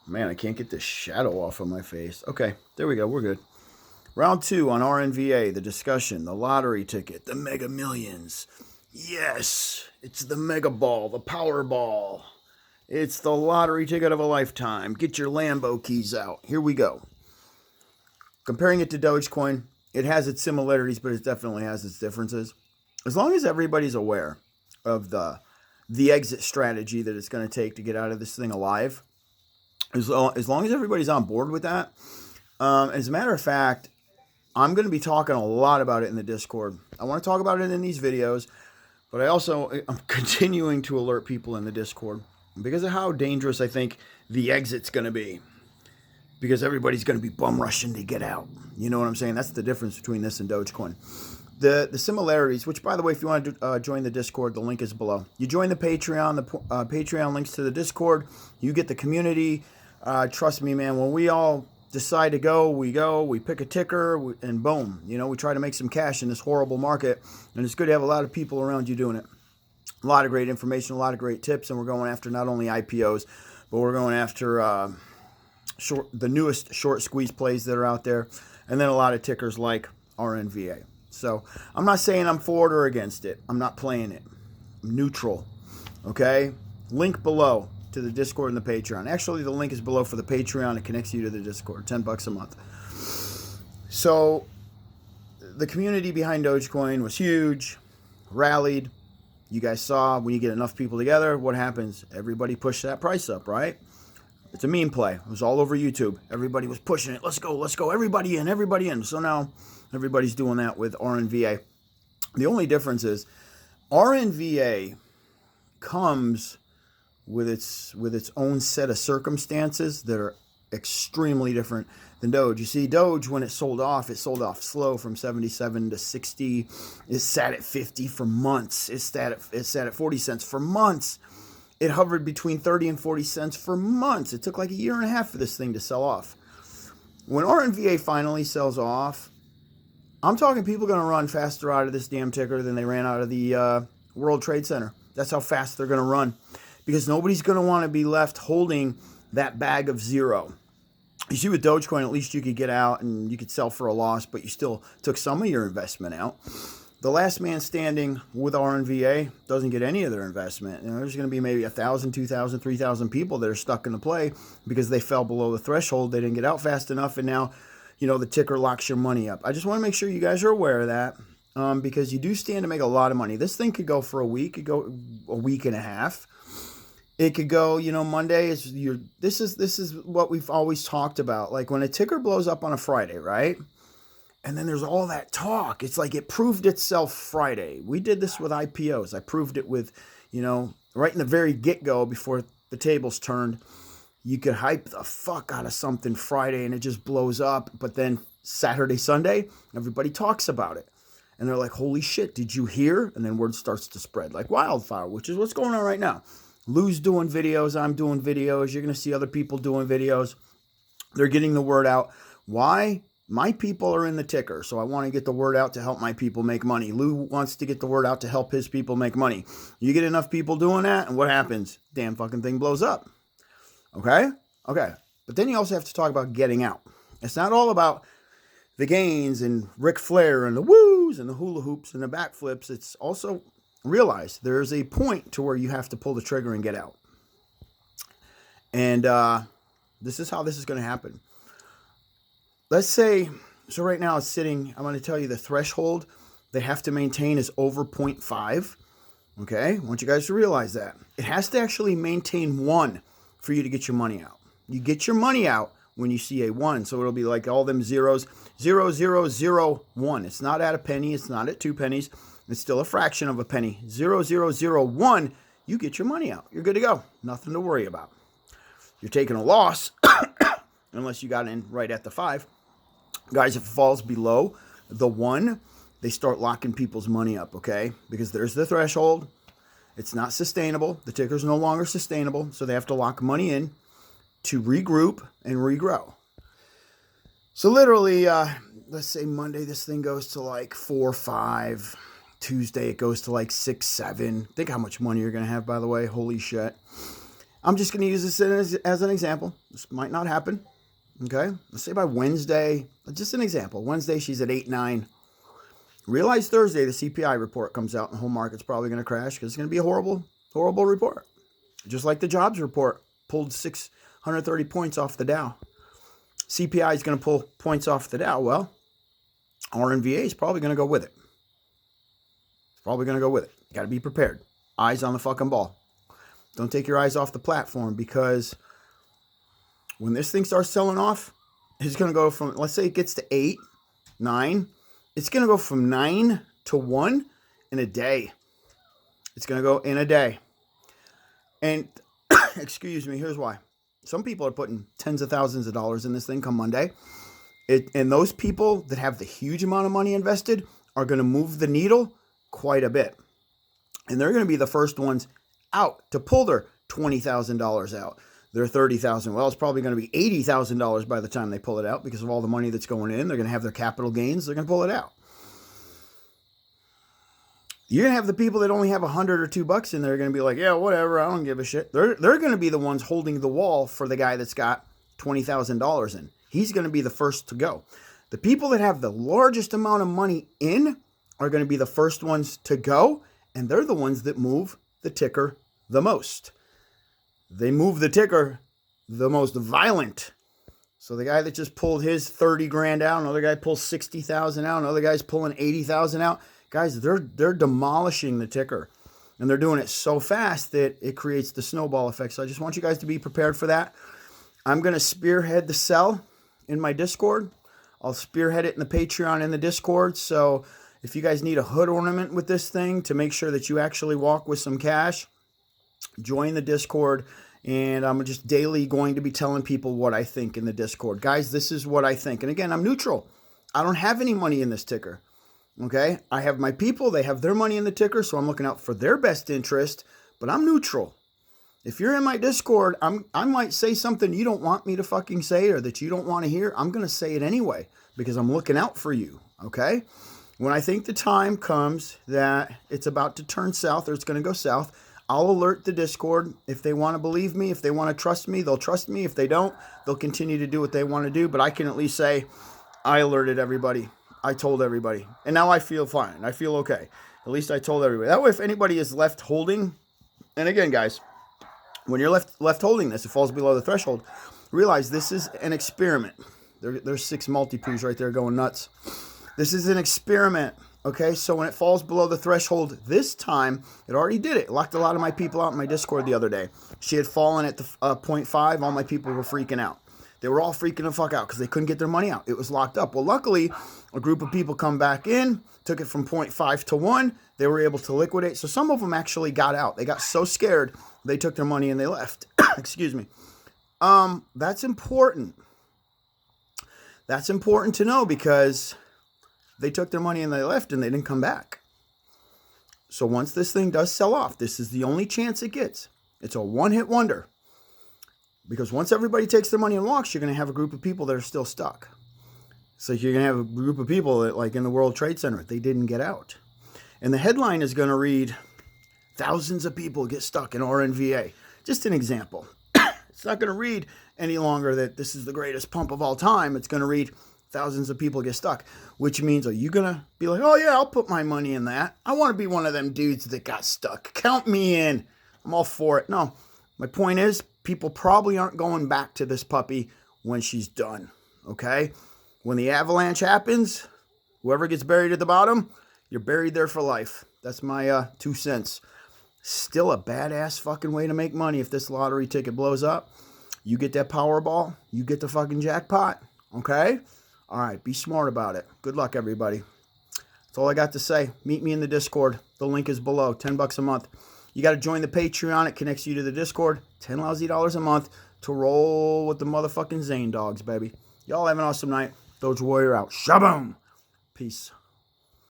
Man, I can't get this shadow off of my face. Okay, there we go. We're good. Round 2 on RNVA, the discussion, the lottery ticket, the Mega Millions. Yes, it's the Mega Ball, the Powerball. It's the lottery ticket of a lifetime. Get your Lambo keys out. Here we go. Comparing it to Dogecoin, it has its similarities, but it definitely has its differences. As long as everybody's aware of the exit strategy that it's going to take to get out of this thing alive, as long as everybody's on board with that. As a matter of fact, I'm going to be talking a lot about it in the Discord. I want to talk about it in these videos, but I'm continuing to alert people in the Discord because of how dangerous I think the exit's going to be. Because everybody's going to be bum rushing to get out. You know what I'm saying? That's the difference between this and Dogecoin. The similarities, which, by the way, if you want to join the Discord, the link is below. You join the Patreon. The Patreon links to the Discord. You get the community. Trust me, man, when we all decide to go. We pick a ticker, and boom. You know, we try to make some cash in this horrible market. And it's good to have a lot of people around you doing it. A lot of great information, a lot of great tips. And we're going after not only IPOs, but we're going after the newest short squeeze plays that are out there. And then a lot of tickers like RNVA. So I'm not saying I'm for it or against it. I'm not playing it. I'm neutral. Okay? Link below to the Discord and the Patreon. Actually, the link is below for the Patreon. It connects you to the Discord. $10 a month. So the community behind Dogecoin was huge. Rallied. You guys saw when you get enough people together, what happens? Everybody pushed that price up, right? It's a meme play. It was all over YouTube. Everybody was pushing it. Let's go. Everybody in. So now everybody's doing that with RNVA. The only difference is RNVA comes with its own set of circumstances that are extremely different than Doge. You see, Doge, when it sold off slow from 77 to 60. It sat at 50 for months. It sat at 40 cents for months. It hovered between 30 and 40 cents for months. It took like a year and a half for this thing to sell off. When RNVA finally sells off, I'm talking people going to run faster out of this damn ticker than they ran out of the World Trade Center. That's how fast they're going to run. Because nobody's going to want to be left holding that bag of zero. You see, with Dogecoin, at least you could get out and you could sell for a loss, but you still took some of your investment out. The last man standing with RNVA doesn't get any of their investment. You know, there's going to be maybe 1,000, 2,000, 3,000 people that are stuck in the play because they fell below the threshold. They didn't get out fast enough, and now, you know, the ticker locks your money up. I just want to make sure you guys are aware of that because you do stand to make a lot of money. This thing could go for a week. It could go a week and a half. It could go, you know, Monday is this is what we've always talked about. Like when a ticker blows up on a Friday, right? And then there's all that talk. It's like it proved itself Friday. We did this with IPOs. I proved it with, you know, right in the very get-go before the tables turned. You could hype the fuck out of something Friday and it just blows up. But then Saturday, Sunday, everybody talks about it. And they're like, holy shit, did you hear? And then word starts to spread like wildfire, which is what's going on right now. Lou's doing videos. I'm doing videos. You're going to see other people doing videos. They're getting the word out. Why? My people are in the ticker, so I want to get the word out to help my people make money. Lou wants to get the word out to help his people make money. You get enough people doing that, and what happens? Damn fucking thing blows up. Okay? Okay. But then you also have to talk about getting out. It's not all about the gains and Ric Flair and the woos and the hula hoops and the backflips. It's also realize there's a point to where you have to pull the trigger and get out. And this is how this is going to happen. Let's say, so right now it's sitting, I'm going to tell you the threshold they have to maintain is over 0.5. Okay? I want you guys to realize that. It has to actually maintain 1 for you to get your money out. You get your money out when you see a 1. So it'll be like all them zeros, 0, 0, 0, 1. It's not at a penny. It's not at 2 pennies. It's still a fraction of a penny. 0, 0, 0, 1. You get your money out. You're good to go. Nothing to worry about. You're taking a loss unless you got in right at the 5. Guys, if it falls below the 1, they start locking people's money up, okay? Because there's the threshold. It's not sustainable. The ticker's no longer sustainable, so they have to lock money in to regroup and regrow. So literally, let's say Monday this thing goes to like 4, 5. Tuesday it goes to like 6, 7. Think how much money you're going to have, by the way. Holy shit. I'm just going to use this as an example. This might not happen. Okay. Let's say by Wednesday, just an example. Wednesday, she's at 8.9. Realize Thursday, the CPI report comes out and the whole market's probably going to crash because it's going to be a horrible, horrible report. Just like the jobs report pulled 630 points off the Dow. CPI is going to pull points off the Dow. Well, RNVA is probably going to go with it. It's probably going to go with it. You got to be prepared. Eyes on the fucking ball. Don't take your eyes off the platform, because when this thing starts selling off, it's going to go from, let's say it gets to 8, 9. It's going to go from 9 to 1 in a day. It's going to go in a day. And, excuse me, here's why. Some people are putting tens of thousands of dollars in this thing come Monday. And those people that have the huge amount of money invested are going to move the needle quite a bit. And they're going to be the first ones out to pull their $20,000 out. Their $30,000. Well, it's probably going to be $80,000 by the time they pull it out because of all the money that's going in. They're going to have their capital gains. They're going to pull it out. You're going to have the people that only have $100 or $2 in there are going to be like, yeah, whatever, I don't give a shit. They're going to be the ones holding the wall for the guy that's got $20,000 in. He's going to be the first to go. The people that have the largest amount of money in are going to be the first ones to go, and they're the ones that move the ticker the most. They move the ticker the most violent. So the guy that just pulled his 30 grand out, another guy pulls 60,000 out, another guy's pulling 80,000 out. Guys, they're demolishing the ticker, and they're doing it so fast that it creates the snowball effect. So I just want you guys to be prepared for that. I'm going to spearhead the sell in my Discord. I'll spearhead it in the Patreon and the Discord. So if you guys need a hood ornament with this thing to make sure that you actually walk with some cash, join the Discord. And I'm just daily going to be telling people what I think in the Discord. Guys, this is what I think. And again, I'm neutral. I don't have any money in this ticker. Okay? I have my people. They have their money in the ticker, so I'm looking out for their best interest. But I'm neutral. If you're in my Discord, I might say something you don't want me to fucking say or that you don't want to hear. I'm going to say it anyway because I'm looking out for you. Okay? When I think the time comes that it's about to turn south or it's going to go south, I'll alert the Discord. If they want to believe me, if they want to trust me, they'll trust me. If they don't, they'll continue to do what they want to do. But I can at least say, I alerted everybody. I told everybody. And now I feel fine. I feel okay. At least I told everybody. That way, if anybody is left holding, and again, guys, when you're left holding this, it falls below the threshold, realize this is an experiment. There's 6 multi-poos right there going nuts. This is an experiment. Okay, so when it falls below the threshold this time, it already did it. It locked a lot of my people out in my Discord the other day. She had fallen at the 0.5. All my people were freaking out. They were all freaking the fuck out because they couldn't get their money out. It was locked up. Well, luckily, a group of people come back in, took it from 0.5 to 1. They were able to liquidate. So some of them actually got out. They got so scared, they took their money and they left. Excuse me. That's important. That's important to know because they took their money and they left and they didn't come back. So once this thing does sell off, this is the only chance it gets. It's a one-hit wonder. Because once everybody takes their money and walks, you're going to have a group of people that are still stuck. So you're going to have a group of people that, like in the World Trade Center, they didn't get out. And the headline is going to read, thousands of people get stuck in RNVA. Just an example. It's not going to read any longer that this is the greatest pump of all time. It's going to read, thousands of people get stuck, which means, are you going to be like, oh yeah, I'll put my money in that. I want to be one of them dudes that got stuck. Count me in. I'm all for it. No, my point is people probably aren't going back to this puppy when she's done. Okay. When the avalanche happens, whoever gets buried at the bottom, you're buried there for life. That's my 2 cents. Still a badass fucking way to make money. If this lottery ticket blows up, you get that Powerball, you get the fucking jackpot. Okay. All right, be smart about it. Good luck, everybody. That's all I got to say. Meet me in the Discord. The link is below. $10 a month. You got to join the Patreon. It connects you to the Discord. $10 lousy a month to roll with the motherfucking Zane dogs, baby. Y'all have an awesome night. Doge Warrior out. Shaboom. Peace.